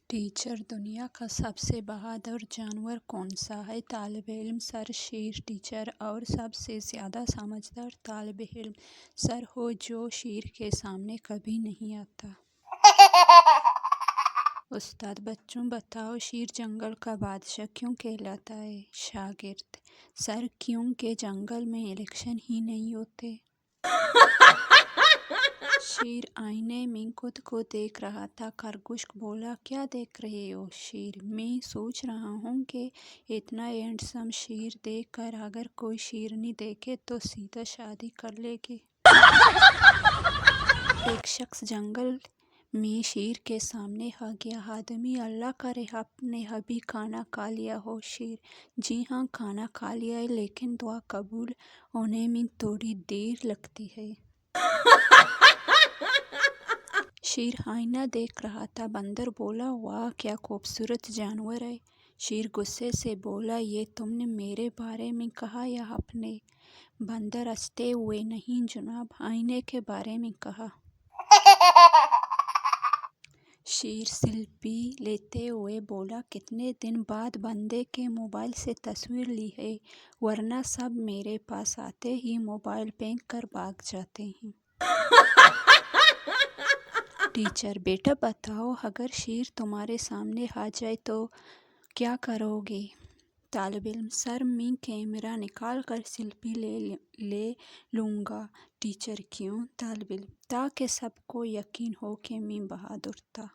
Teacher, दुनिया का सबसे बहादुर जानवर कौन सा है? तालिब इल्म: सर, शेर। टीचर: और सबसे ज़्यादा समझदार तालिब इल्म? सर, हो जो शेर के सामने कभी नहीं आता। उस्ताद: बच्चों बताओ, शेर जंगल का बादशाह क्यों कहलाता है? शागिर्द: सर, क्योंकि जंगल में इलेक्शन ही नहीं होते। शेर आईने में खुद को देख रहा था। खरगोश बोला, क्या देख रहे हो? शेर: मैं सोच रहा हूँ कि इतना हैंडसम शेर देख कर अगर कोई शेरनी देखे तो सीधा शादी कर लेगी। एक शख्स जंगल में शेर के सामने आ गया। आदमी: अल्लाह करे आपने अभी खाना खा लिया हो। शेर: जी हाँ, खाना खा लिया है, लेकिन दुआ कबूल होने में थोड़ी देर लगती है। शेर आईना देख रहा था। बंदर बोला, वाह क्या खूबसूरत जानवर है। शेर गुस्से से बोला, ये तुमने मेरे बारे में कहा या अपने? बंदर हंसते हुए, नहीं जनाब, आईने के बारे में कहा। शेर सेल्फी लेते हुए बोला, कितने दिन बाद बंदे के मोबाइल से तस्वीर ली है, वरना सब मेरे पास आते ही मोबाइल फेंक कर भाग जाते हैं। टीचर: बेटा बताओ, अगर शेर तुम्हारे सामने आ जाए तो क्या करोगे? तालिब इल्म: सर, मैं कैमरा निकाल कर सेल्फी ले लूँगा। टीचर: क्यों? तालिब इल्म: ताकि सबको यकीन हो कि मैं बहादुर था।